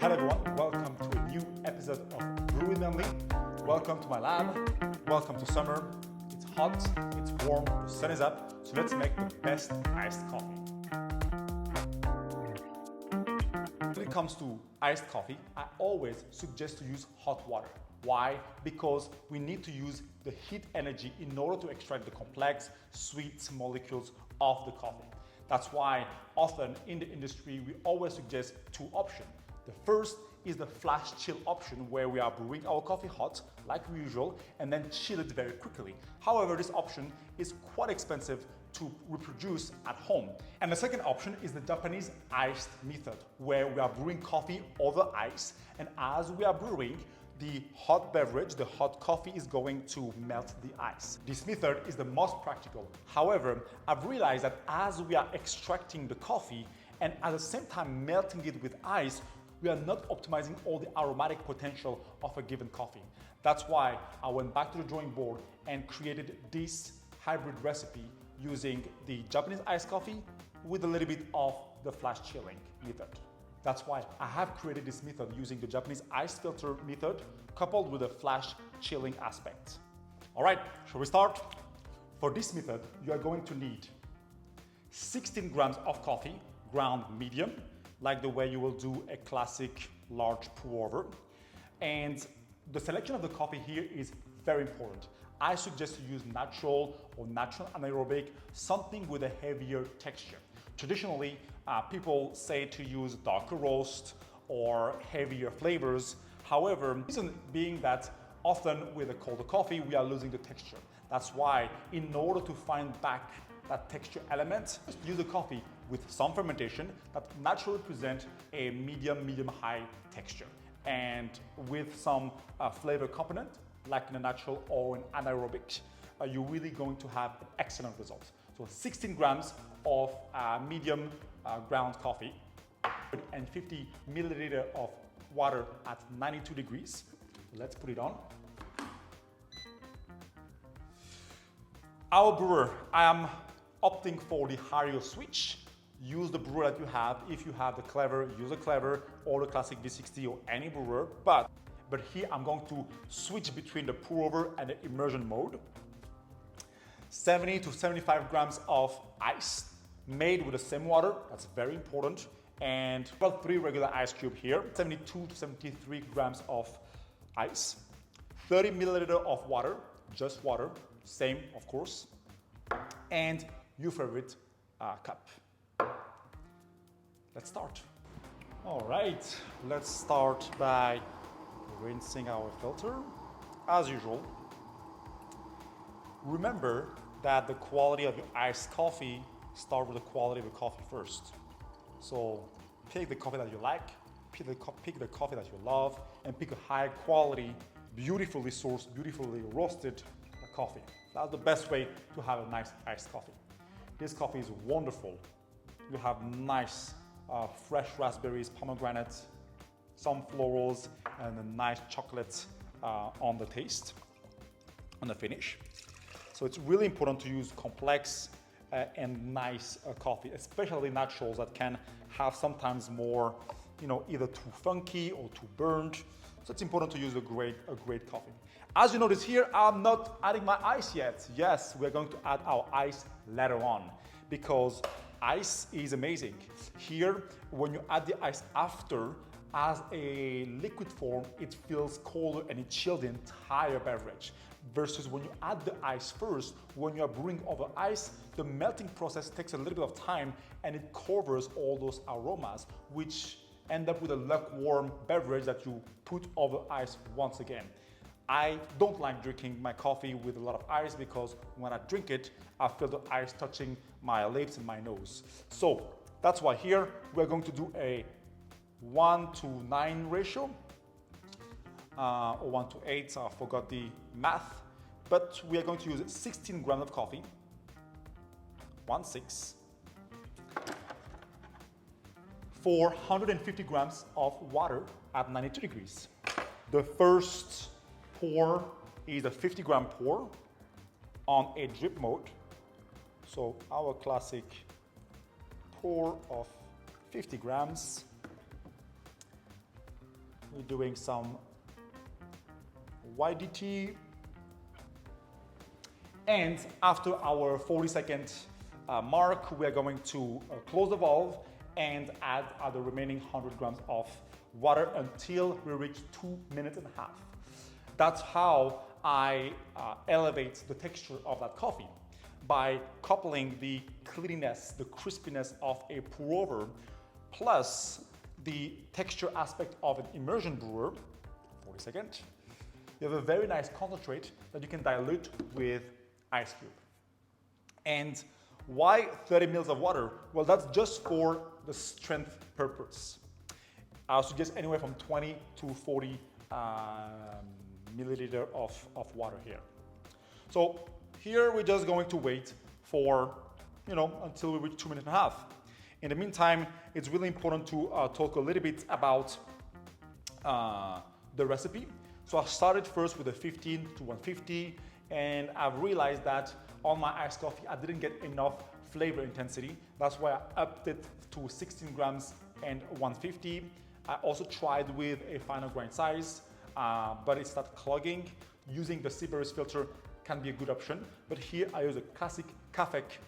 Hello everyone, welcome to a new episode of Brewing Memli. Welcome to my lab, welcome to summer. It's hot, it's warm, the sun is up, so let's make the best iced coffee. When it comes to iced coffee, I always suggest to use hot water. Why? Because we need to use the heat energy in order to extract the complex, sweet molecules of the coffee. That's why often in the industry, we always suggest two options. The first is the flash chill option where we are brewing our coffee hot like usual and then chill it very quickly. However, this option is quite expensive to reproduce at home. And the second option is the Japanese iced method where we are brewing coffee over ice, and as we are brewing, the hot beverage, the hot coffee, is going to melt the ice. This method is the most practical. However, I've realized that as we are extracting the coffee and at the same time melting it with ice, we are not optimizing all the aromatic potential of a given coffee. That's why I went back to the drawing board and created this hybrid recipe using the Japanese iced coffee with a little bit of the flash chilling method. That's why I have created this method using the Japanese ice filter method coupled with a flash chilling aspect. All right, shall we start? For this method, you are going to need 16 grams of coffee, ground medium, like the way you will do a classic large pour over. And the selection of the coffee here is very important. I suggest to use natural or natural anaerobic, something with a heavier texture. Traditionally, people say to use darker roast or heavier flavors. However, the reason being that often with a colder coffee, we are losing the texture. That's why in order to find back that texture element, just use the coffee with some fermentation that naturally present a medium-high texture. And with some flavor component, like in a natural or an anaerobic, you're really going to have excellent results. So 16 grams of medium ground coffee and 50 milliliter of water at 92 degrees. Let's put it on. Our brewer, I am opting for the Hario switch. Use the brewer that you have. If you have the Clever, use the Clever or the classic V60 or any brewer. But here I'm going to switch between the pour over and the immersion mode. 70 to 75 grams of ice made with the same water. That's very important. And about 3 regular ice cubes here. 72 to 73 grams of ice. 30 milliliter of water, just water, same of course. And your favorite cup. Let's start. All right, let's start by rinsing our filter. As usual, remember that the quality of your iced coffee starts with the quality of the coffee first. So pick the coffee that you like, pick the coffee that you love, and pick a high quality, beautifully sourced, beautifully roasted coffee. That's the best way to have a nice iced coffee. This coffee is wonderful. You have nice fresh raspberries, pomegranates, some florals, and a nice chocolate on the taste, on the finish. So it's really important to use complex and nice coffee, especially naturals that can have sometimes more, either too funky or too burnt. So it's important to use a great coffee. As you notice here, I'm not adding my ice yet. Yes, we're going to add our ice later on because ice is amazing. Here, when you add the ice after, as a liquid form, it feels colder and it chills the entire beverage. Versus when you add the ice first, when you are brewing over ice, the melting process takes a little bit of time and it covers all those aromas, which end up with a lukewarm beverage that you put over ice once again. I don't like drinking my coffee with a lot of ice because when I drink it, I feel the ice touching my lips and my nose. So that's why here we're going to do a 1:9 ratio, or 1:8, I forgot the math, but we are going to use 16 grams of coffee, 1/6, for 150 grams of water at 92 degrees. The first pour is a 50-gram pour on a drip mode. So our classic pour of 50 grams. We're doing some YDT. And after our 40-second mark, we are going to close the valve and add the remaining 100 grams of water until we reach 2.5 minutes. That's how I elevate the texture of that coffee, by coupling the cleanliness, the crispiness of a pour-over, plus the texture aspect of an immersion brewer. 40-second. You have a very nice concentrate that you can dilute with ice cube. And why 30 mils of water? Well, that's just for the strength purpose. I'll suggest anywhere from 20 to 40 milliliter of water here. So here we're just going to wait for, until we reach 2.5 minutes. In the meantime, it's really important to talk a little bit about the recipe. So I started first with a 15 to 150, and I've realized that on my iced coffee, I didn't get enough flavor intensity. That's why I upped it to 16 grams and 150. I also tried with a final grind size, but it started clogging. Using the Seabury's filter can be a good option, but here I use a classic Cafec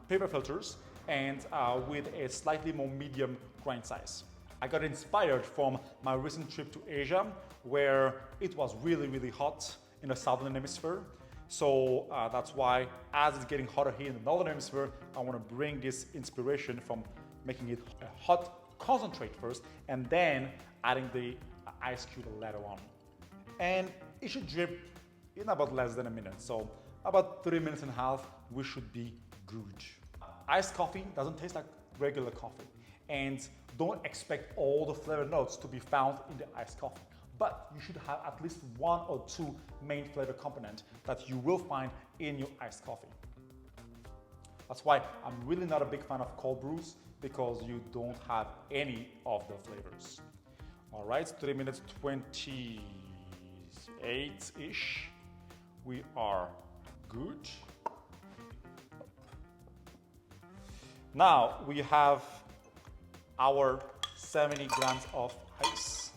paper filters and with a slightly more medium grind size. I got inspired from my recent trip to Asia, where it was really, really hot in the southern hemisphere. So that's why, as it's getting hotter here in the northern hemisphere, I want to bring this inspiration from making it a hot concentrate first, and then adding the ice cube later on. And it should drip in about less than a minute. So about 3.5 minutes, we should be good. Iced coffee doesn't taste like regular coffee, and don't expect all the flavor notes to be found in the iced coffee. But you should have at least 1 or 2 main flavor components that you will find in your iced coffee. That's why I'm really not a big fan of cold brews, because you don't have any of the flavors. All right, 3 minutes 28-ish. We are good. Now we have our 70 grams of ice.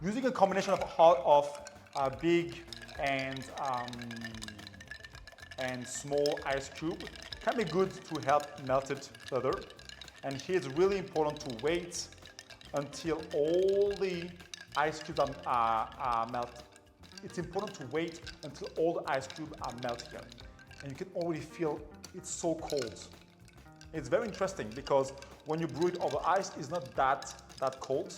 Using a combination of big and small ice cube can be good to help melt it further. And here it's really important to wait until all the ice cubes are melted. It's important to wait until all the ice cubes are melted here. And you can already feel it's so cold. It's very interesting because when you brew it over ice, it's not that cold.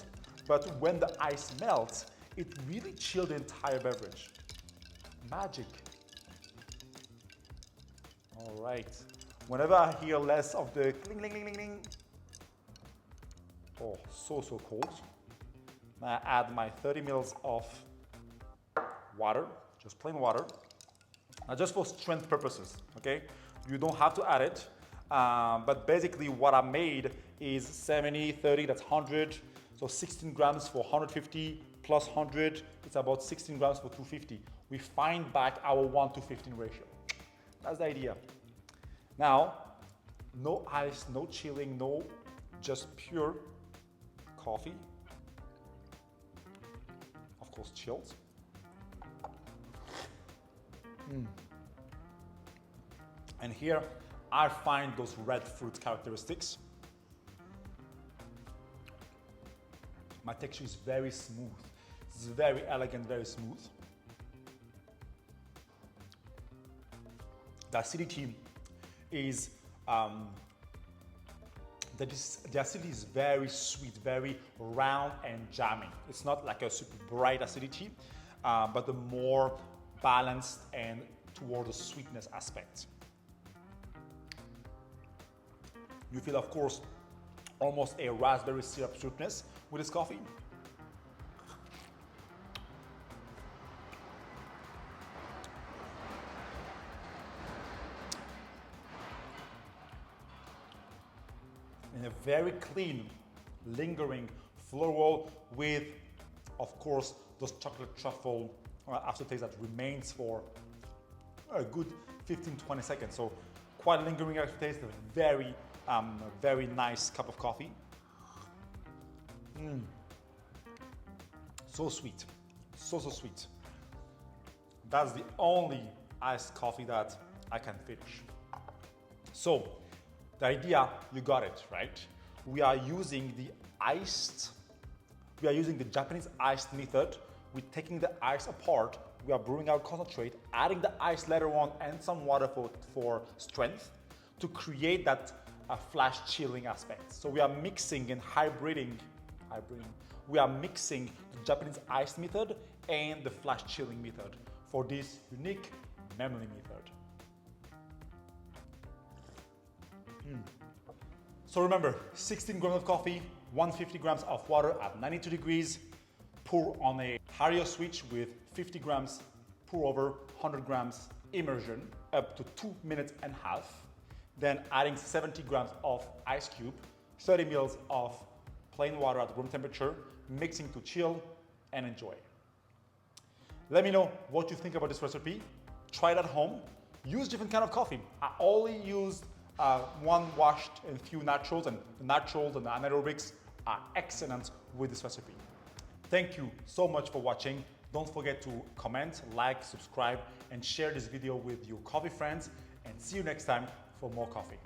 But when the ice melts, it really chills the entire beverage. Magic. All right. Whenever I hear less of the cling, cling, cling, cling, cling, oh, so cold. Now I add my 30 mils of water, just plain water. Now just for strength purposes, okay? You don't have to add it, but basically what I made is 70, 30, that's 100. So 16 grams for 150 plus 100, it's about 16 grams for 250. We find back our 1:15 ratio. That's the idea. Now, no ice, no chilling, no, just pure coffee. Of course, chilled. And here, I find those red fruit characteristics. My texture is very smooth. It's very elegant, very smooth. The acidity is, the acidity is very sweet, very round and jammy. It's not like a super bright acidity, but the more balanced and toward the sweetness aspect. You feel, of course, almost a raspberry syrup sweetness with this coffee. And a very clean, lingering floral with, of course, those chocolate truffle aftertaste that remains for a good 15-20 seconds. So quite lingering aftertaste, a very nice cup of coffee. So sweet, so sweet. That's the only iced coffee that I can finish. So the idea, you got it, right? We are using the Japanese iced method. We're taking the ice apart. We are brewing our concentrate, adding the ice later on and some water for strength to create that flash chilling aspect. So we are mixing and hybriding. We are mixing the Japanese ice method and the flash chilling method for this unique Memli method. So remember, 16 grams of coffee, 150 grams of water at 92 degrees, pour on a Hario switch with 50 grams, pour over 100 grams immersion up to 2.5 minutes. Then adding 70 grams of ice cube, 30 mils of plain water at room temperature, mixing to chill and enjoy. Let me know what you think about this recipe. Try it at home. Use different kind of coffee. I only used one washed and few naturals, and the naturals and the anaerobics are excellent with this recipe. Thank you so much for watching. Don't forget to comment, like, subscribe, and share this video with your coffee friends. And see you next time for more coffee.